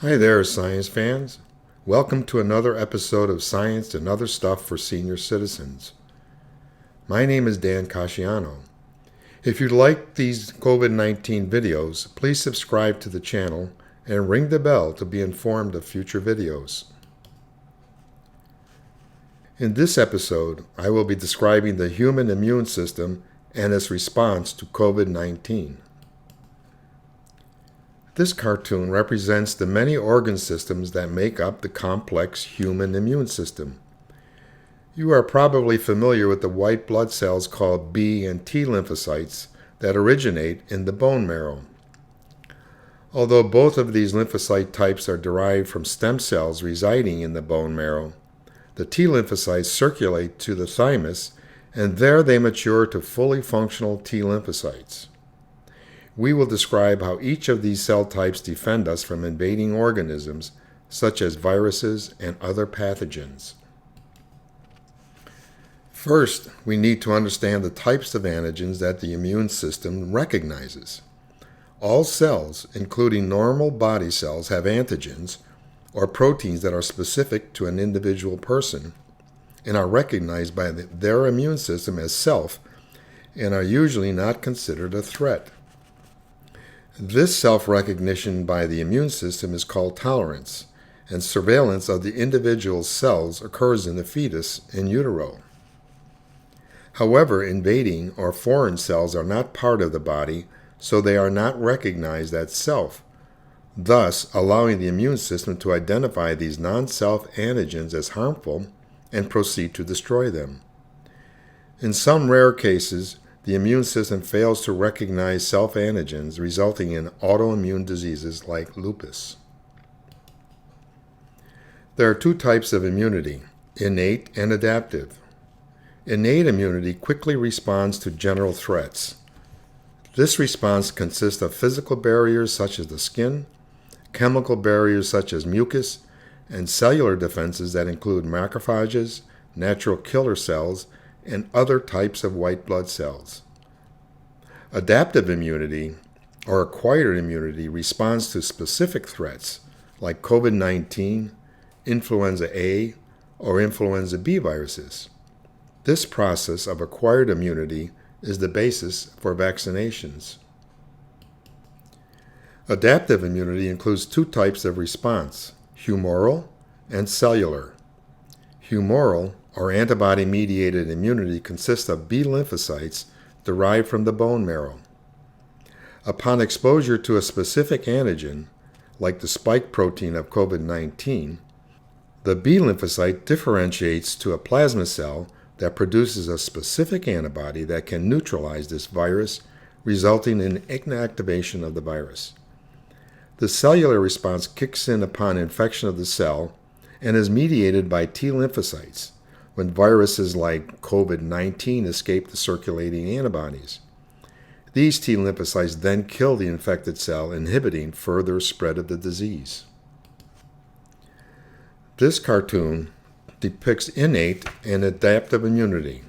Hi there, science fans. Welcome to another episode of Science and Other Stuff for Senior Citizens. My name is Dan Casciano. If you like these COVID-19 videos, please subscribe to the channel and ring the bell to be informed of future videos. In this episode, I will be describing the human immune system and its response to COVID-19. This cartoon represents the many organ systems that make up the complex human immune system. You are probably familiar with the white blood cells called B and T lymphocytes that originate in the bone marrow. Although both of these lymphocyte types are derived from stem cells residing in the bone marrow, the T lymphocytes circulate to the thymus, and there they mature to fully functional T lymphocytes. We will describe how each of these cell types defend us from invading organisms, such as viruses and other pathogens. First, we need to understand the types of antigens that the immune system recognizes. All cells, including normal body cells, have antigens, or proteins that are specific to an individual person, and are recognized by their immune system as self, and are usually not considered a threat. This self-recognition by the immune system is called tolerance, and surveillance of the individual cells occurs in the fetus in utero. However, invading or foreign cells are not part of the body, so they are not recognized as self, thus allowing the immune system to identify these non-self antigens as harmful and proceed to destroy them. In some rare cases, the immune system fails to recognize self-antigens, resulting in autoimmune diseases like lupus. There are two types of immunity, innate and adaptive. Innate immunity quickly responds to general threats. This response consists of physical barriers such as the skin, chemical barriers such as mucus, and cellular defenses that include macrophages, natural killer cells, and other types of white blood cells. Adaptive immunity, or acquired immunity, responds to specific threats like COVID-19, influenza A, or influenza B viruses. This process of acquired immunity is the basis for vaccinations. Adaptive immunity includes two types of response, humoral and cellular. Humoral, or antibody-mediated immunity, consists of B lymphocytes derived from the bone marrow. Upon exposure to a specific antigen, like the spike protein of COVID-19, the B lymphocyte differentiates to a plasma cell that produces a specific antibody that can neutralize this virus, resulting in inactivation of the virus. The cellular response kicks in upon infection of the cell and is mediated by T lymphocytes when viruses like COVID-19 escape the circulating antibodies. These T lymphocytes then kill the infected cell, inhibiting further spread of the disease. This cartoon depicts innate and adaptive immunity.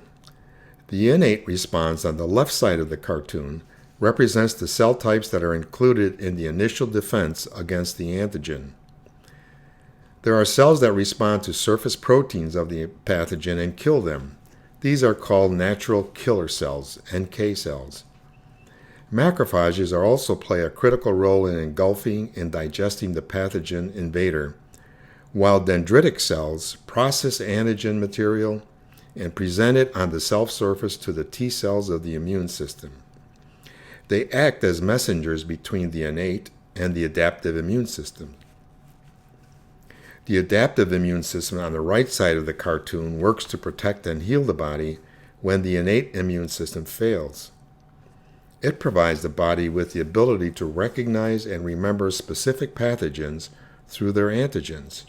The innate response on the left side of the cartoon represents the cell types that are included in the initial defense against the antigen. There are cells that respond to surface proteins of the pathogen and kill them. These are called natural killer cells, NK cells. Macrophages also play a critical role in engulfing and digesting the pathogen invader, while dendritic cells process antigen material and present it on the cell surface to the T cells of the immune system. They act as messengers between the innate and the adaptive immune system. The adaptive immune system on the right side of the cartoon works to protect and heal the body when the innate immune system fails. It provides the body with the ability to recognize and remember specific pathogens through their antigens.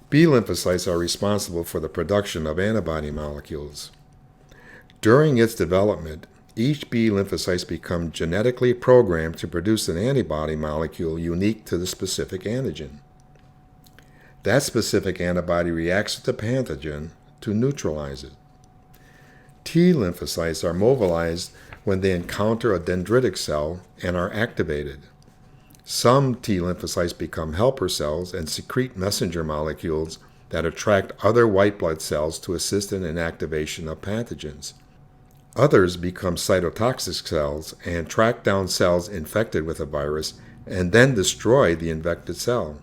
B lymphocytes are responsible for the production of antibody molecules. During its development, each B lymphocytes become genetically programmed to produce an antibody molecule unique to the specific antigen. That specific antibody reacts with the pathogen to neutralize it. T lymphocytes are mobilized when they encounter a dendritic cell and are activated. Some T lymphocytes become helper cells and secrete messenger molecules that attract other white blood cells to assist in inactivation of pathogens. Others become cytotoxic cells and track down cells infected with a virus and then destroy the infected cell,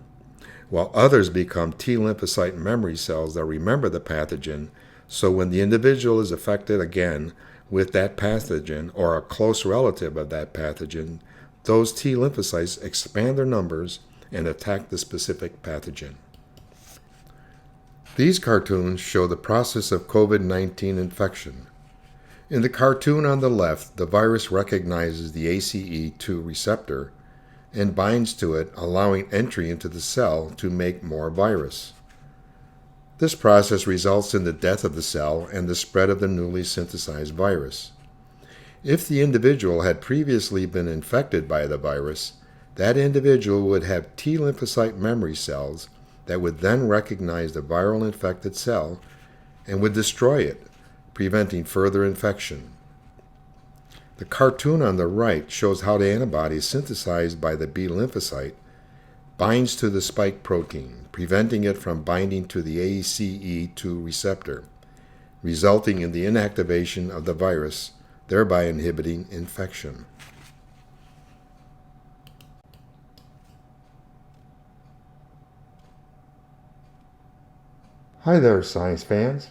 while others become T lymphocyte memory cells that remember the pathogen, so when the individual is affected again with that pathogen or a close relative of that pathogen, those T lymphocytes expand their numbers and attack the specific pathogen. These cartoons show the process of COVID-19 infection. In the cartoon on the left, the virus recognizes the ACE2 receptor and binds to it, allowing entry into the cell to make more virus. This process results in the death of the cell and the spread of the newly synthesized virus. If the individual had previously been infected by the virus, that individual would have T lymphocyte memory cells that would then recognize the viral infected cell and would destroy it, preventing further infection. The cartoon on the right shows how the antibody synthesized by the B lymphocyte binds to the spike protein, preventing it from binding to the ACE2 receptor, resulting in the inactivation of the virus, thereby inhibiting infection. Hi there, science fans.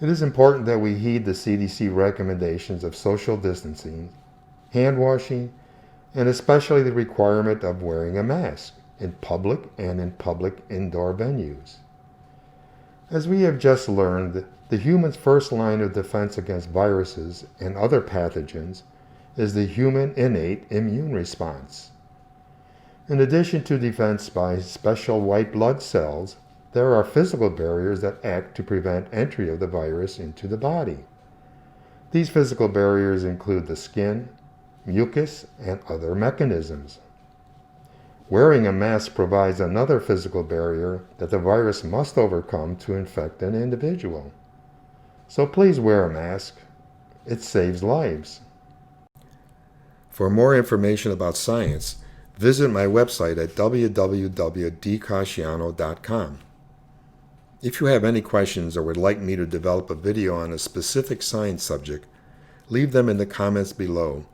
It is important that we heed the CDC recommendations of social distancing, hand washing, and especially the requirement of wearing a mask in public and in public indoor venues. As we have just learned, the human's first line of defense against viruses and other pathogens is the human innate immune response. In addition to defense by special white blood cells, there are physical barriers that act to prevent entry of the virus into the body. These physical barriers include the skin, mucus, and other mechanisms. Wearing a mask provides another physical barrier that the virus must overcome to infect an individual. So please wear a mask. It saves lives. For more information about science, visit my website at www.dcasciano.com. If you have any questions or would like me to develop a video on a specific science subject, leave them in the comments below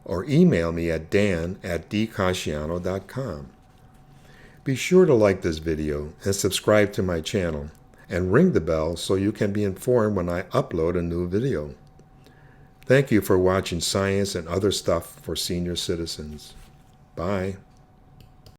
or email me at dan@dcasciano.com. Be sure to like this video and subscribe to my channel and ring the bell so you can be informed when I upload a new video. Thank you for watching Science and Other Stuff for Senior Citizens. Bye.